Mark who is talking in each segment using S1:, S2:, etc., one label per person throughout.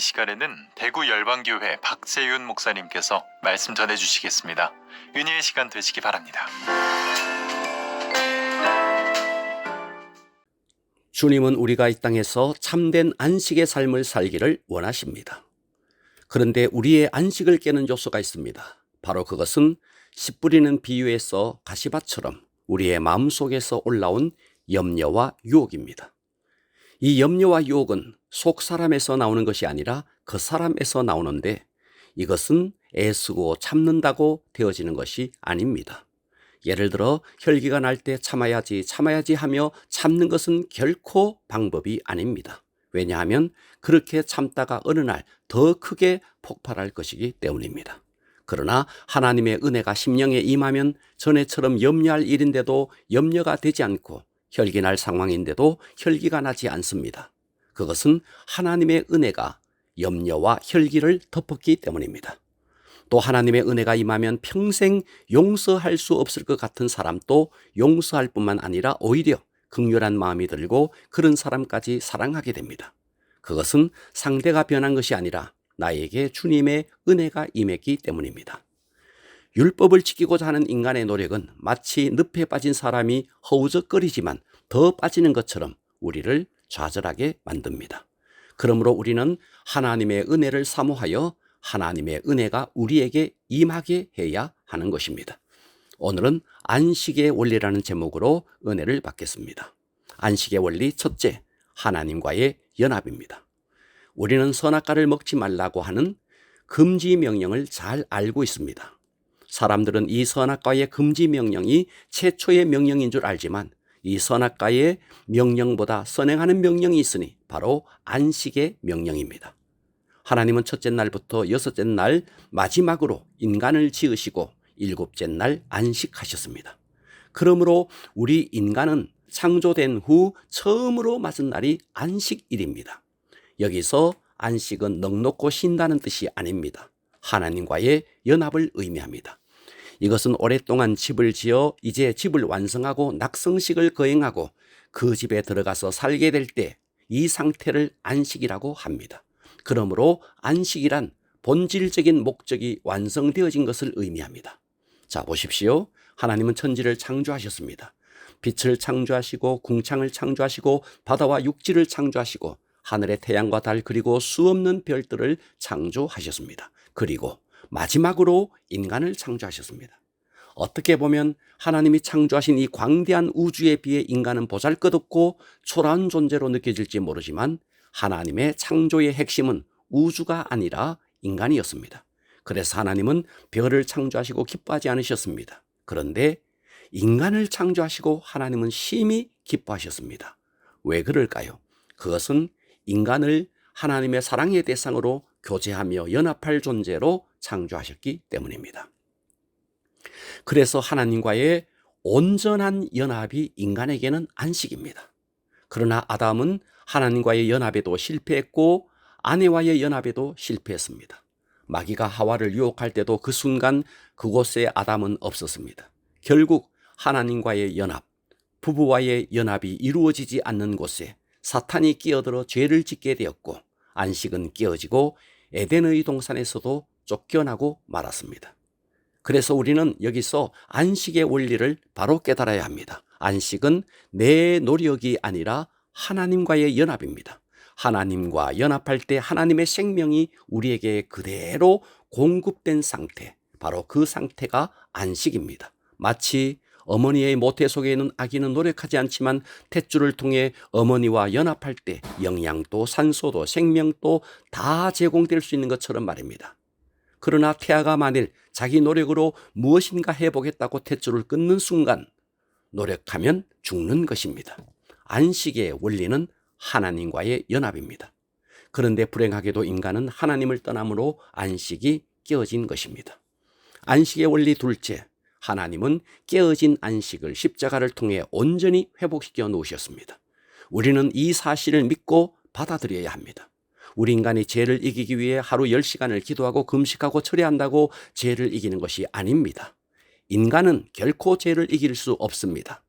S1: 시간에는 대구 열방교회 박세윤 목사님께서 말씀 전해주시겠습니다. 은혜의 시간 되시기 바랍니다.
S2: 주님은 우리가 이 땅에서 참된 안식의 삶을 살기를 원하십니다. 그런데 우리의 안식을 깨는 요소가 있습니다. 바로 그것은 씨 뿌리는 비유에서 가시밭처럼 우리의 마음속에서 올라온 염려와 유혹입니다. 이 염려와 유혹은 속 사람에서 나오는 것이 아니라 그 사람에서 나오는데 이것은 애쓰고 참는다고 되어지는 것이 아닙니다. 예를 들어 혈기가 날 때 참아야지 하며 참는 것은 결코 방법이 아닙니다. 왜냐하면 그렇게 참다가 어느 날 더 크게 폭발할 것이기 때문입니다. 그러나 하나님의 은혜가 심령에 임하면 전에처럼 염려할 일인데도 염려가 되지 않고 혈기 날 상황인데도 혈기가 나지 않습니다. 그것은 하나님의 은혜가 염려와 혈기를 덮었기 때문입니다. 또 하나님의 은혜가 임하면 평생 용서할 수 없을 것 같은 사람도 용서할 뿐만 아니라 오히려 긍휼한 마음이 들고 그런 사람까지 사랑하게 됩니다. 그것은 상대가 변한 것이 아니라 나에게 주님의 은혜가 임했기 때문입니다. 율법을 지키고자 하는 인간의 노력은 마치 늪에 빠진 사람이 허우적거리지만 더 빠지는 것처럼 우리를 좌절하게 만듭니다. 그러므로 우리는 하나님의 은혜를 사모하여 하나님의 은혜가 우리에게 임하게 해야 하는 것입니다. 오늘은 안식의 원리라는 제목으로 은혜를 받겠습니다. 안식의 원리 첫째, 하나님과의 연합입니다. 우리는 선악과를 먹지 말라고 하는 금지 명령을 잘 알고 있습니다. 사람들은 이 선악과의 금지 명령이 최초의 명령인 줄 알지만 이 선악과의 명령보다 선행하는 명령이 있으니 바로 안식의 명령입니다. 하나님은 첫째 날부터 여섯째 날 마지막으로 인간을 지으시고 일곱째 날 안식하셨습니다. 그러므로 우리 인간은 창조된 후 처음으로 맞은 날이 안식일입니다. 여기서 안식은 넉넉고 쉰다는 뜻이 아닙니다. 하나님과의 연합을 의미합니다. 이것은 오랫동안 집을 지어 이제 집을 완성하고 낙성식을 거행하고 그 집에 들어가서 살게 될 때 이 상태를 안식이라고 합니다. 그러므로 안식이란 본질적인 목적이 완성되어진 것을 의미합니다. 자, 보십시오. 하나님은 천지를 창조하셨습니다. 빛을 창조하시고 궁창을 창조하시고 바다와 육지를 창조하시고 하늘의 태양과 달 그리고 수없는 별들을 창조하셨습니다. 그리고 마지막으로 인간을 창조하셨습니다. 어떻게 보면 하나님이 창조하신 이 광대한 우주에 비해 인간은 보잘것없고 초라한 존재로 느껴질지 모르지만 하나님의 창조의 핵심은 우주가 아니라 인간이었습니다. 그래서 하나님은 별을 창조하시고 기뻐하지 않으셨습니다. 그런데 인간을 창조하시고 하나님은 심히 기뻐하셨습니다. 왜 그럴까요? 그것은 인간을 하나님의 사랑의 대상으로 교제하며 연합할 존재로 창조하셨기 때문입니다. 그래서 하나님과의 온전한 연합이 인간에게는 안식입니다. 그러나 아담은 하나님과의 연합에도 실패했고 아내와의 연합에도 실패했습니다. 마귀가 하와를 유혹할 때도 그 순간 그곳에 아담은 없었습니다. 결국 하나님과의 연합, 부부와의 연합이 이루어지지 않는 곳에 사탄이 끼어들어 죄를 짓게 되었고 안식은 깨어지고 에덴의 동산에서도 쫓겨나고 말았습니다. 그래서 우리는 여기서 안식의 원리를 바로 깨달아야 합니다. 안식은 내 노력이 아니라 하나님과의 연합입니다. 하나님과 연합할 때 하나님의 생명이 우리에게 그대로 공급된 상태, 바로 그 상태가 안식입니다. 마치 어머니의 모태 속에 있는 아기는 노력하지 않지만 탯줄을 통해 어머니와 연합할 때 영양도 산소도 생명도 다 제공될 수 있는 것처럼 말입니다. 그러나 태아가 만일 자기 노력으로 무엇인가 해보겠다고 탯줄을 끊는 순간 노력하면 죽는 것입니다. 안식의 원리는 하나님과의 연합입니다. 그런데 불행하게도 인간은 하나님을 떠남으로 안식이 깨어진 것입니다. 안식의 원리 둘째, 하나님은 깨어진 안식을 십자가를 통해 온전히 회복시켜 놓으셨습니다. 우리는 이 사실을 믿고 받아들여야 합니다. 우리 인간이 죄를 이기기 위해 하루 10시간을 기도하고 금식하고 철회한다고 죄를 이기는 것이 아닙니다. 인간은 결코 죄를 이길 수 없습니다.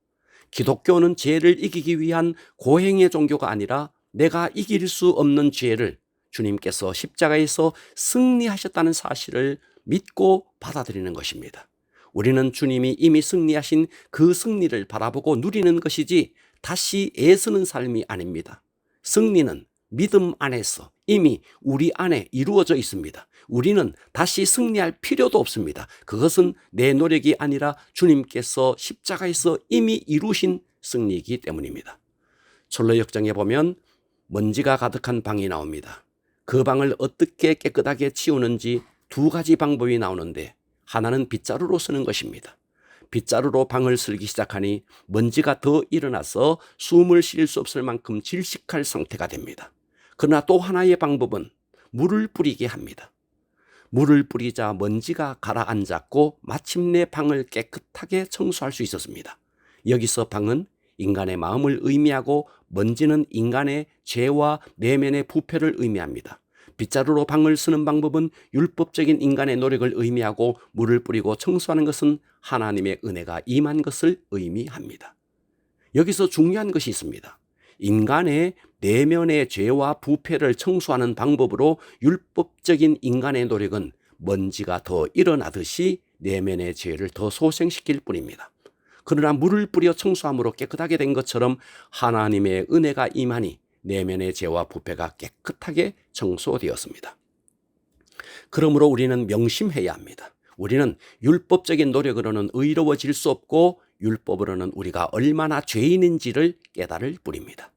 S2: 기독교는 죄를 이기기 위한 고행의 종교가 아니라 내가 이길 수 없는 죄를 주님께서 십자가에서 승리하셨다는 사실을 믿고 받아들이는 것입니다. 우리는 주님이 이미 승리하신 그 승리를 바라보고 누리는 것이지 다시 애쓰는 삶이 아닙니다. 승리는 믿음 안에서 이미 우리 안에 이루어져 있습니다. 우리는 다시 승리할 필요도 없습니다. 그것은 내 노력이 아니라 주님께서 십자가에서 이미 이루신 승리이기 때문입니다. 철로 역정에 보면 먼지가 가득한 방이 나옵니다. 그 방을 어떻게 깨끗하게 치우는지 두 가지 방법이 나오는데 하나는 빗자루로 쓰는 것입니다. 빗자루로 방을 쓸기 시작하니 먼지가 더 일어나서 숨을 쉴 수 없을 만큼 질식할 상태가 됩니다. 그러나 또 하나의 방법은 물을 뿌리게 합니다. 물을 뿌리자 먼지가 가라앉았고 마침내 방을 깨끗하게 청소할 수 있었습니다. 여기서 방은 인간의 마음을 의미하고 먼지는 인간의 죄와 내면의 부패를 의미합니다. 빗자루로 방을 쓰는 방법은 율법적인 인간의 노력을 의미하고 물을 뿌리고 청소하는 것은 하나님의 은혜가 임한 것을 의미합니다. 여기서 중요한 것이 있습니다. 인간의 내면의 죄와 부패를 청소하는 방법으로 율법적인 인간의 노력은 먼지가 더 일어나듯이 내면의 죄를 더 소생시킬 뿐입니다. 그러나 물을 뿌려 청소함으로 깨끗하게 된 것처럼 하나님의 은혜가 임하니 내면의 죄와 부패가 깨끗하게 청소되었습니다. 그러므로 우리는 명심해야 합니다. 우리는 율법적인 노력으로는 의로워질 수 없고 율법으로는 우리가 얼마나 죄인인지를 깨달을 뿐입니다.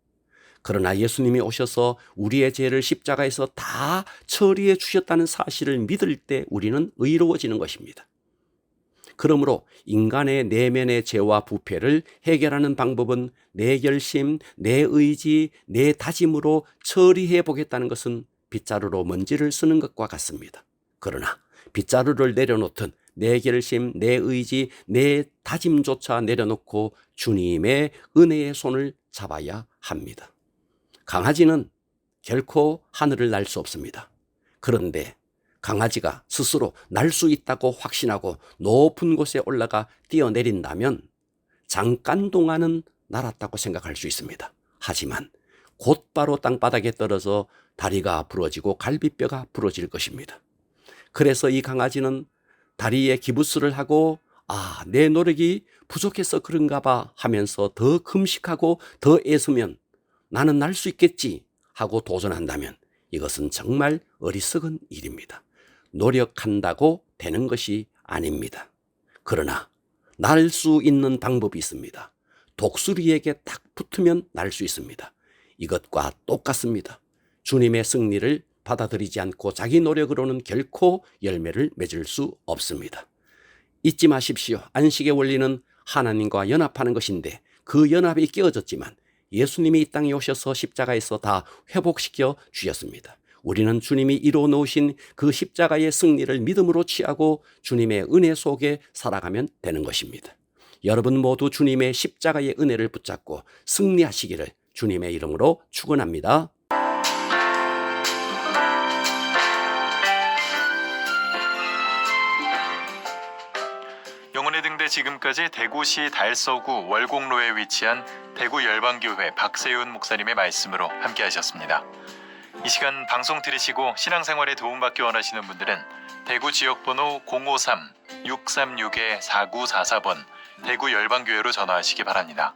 S2: 그러나 예수님이 오셔서 우리의 죄를 십자가에서 다 처리해 주셨다는 사실을 믿을 때 우리는 의로워지는 것입니다. 그러므로 인간의 내면의 죄와 부패를 해결하는 방법은 내 결심, 내 의지, 내 다짐으로 처리해 보겠다는 것은 빗자루로 먼지를 쓰는 것과 같습니다. 그러나 빗자루를 내려놓든 내 결심, 내 의지, 내 다짐조차 내려놓고 주님의 은혜의 손을 잡아야 합니다. 강아지는 결코 하늘을 날 수 없습니다. 그런데 강아지가 스스로 날 수 있다고 확신하고 높은 곳에 올라가 뛰어내린다면 잠깐 동안은 날았다고 생각할 수 있습니다. 하지만 곧바로 땅바닥에 떨어져 다리가 부러지고 갈비뼈가 부러질 것입니다. 그래서 이 강아지는 다리에 기부스를 하고 내 노력이 부족해서 그런가 봐 하면서 더 금식하고 더 애쓰면 나는 날 수 있겠지 하고 도전한다면 이것은 정말 어리석은 일입니다. 노력한다고 되는 것이 아닙니다. 그러나 날 수 있는 방법이 있습니다. 독수리에게 딱 붙으면 날 수 있습니다. 이것과 똑같습니다. 주님의 승리를 받아들이지 않고 자기 노력으로는 결코 열매를 맺을 수 없습니다. 잊지 마십시오. 안식의 원리는 하나님과 연합하는 것인데 그 연합이 깨어졌지만 예수님이 이 땅에 오셔서 십자가에서 다 회복시켜 주셨습니다. 우리는 주님이 이루어 놓으신 그 십자가의 승리를 믿음으로 취하고 주님의 은혜 속에 살아가면 되는 것입니다. 여러분 모두 주님의 십자가의 은혜를 붙잡고 승리하시기를 주님의 이름으로 축원합니다.
S1: 영혼의 등대 지금까지 대구시 달서구 월곡로에 위치한 대구 열방교회 박세윤 목사님의 말씀으로 함께 하셨습니다. 이 시간 방송 들으시고 신앙생활에 도움받기 원하시는 분들은 대구 지역번호 053-636-4944번 대구 열방교회로 전화하시기 바랍니다.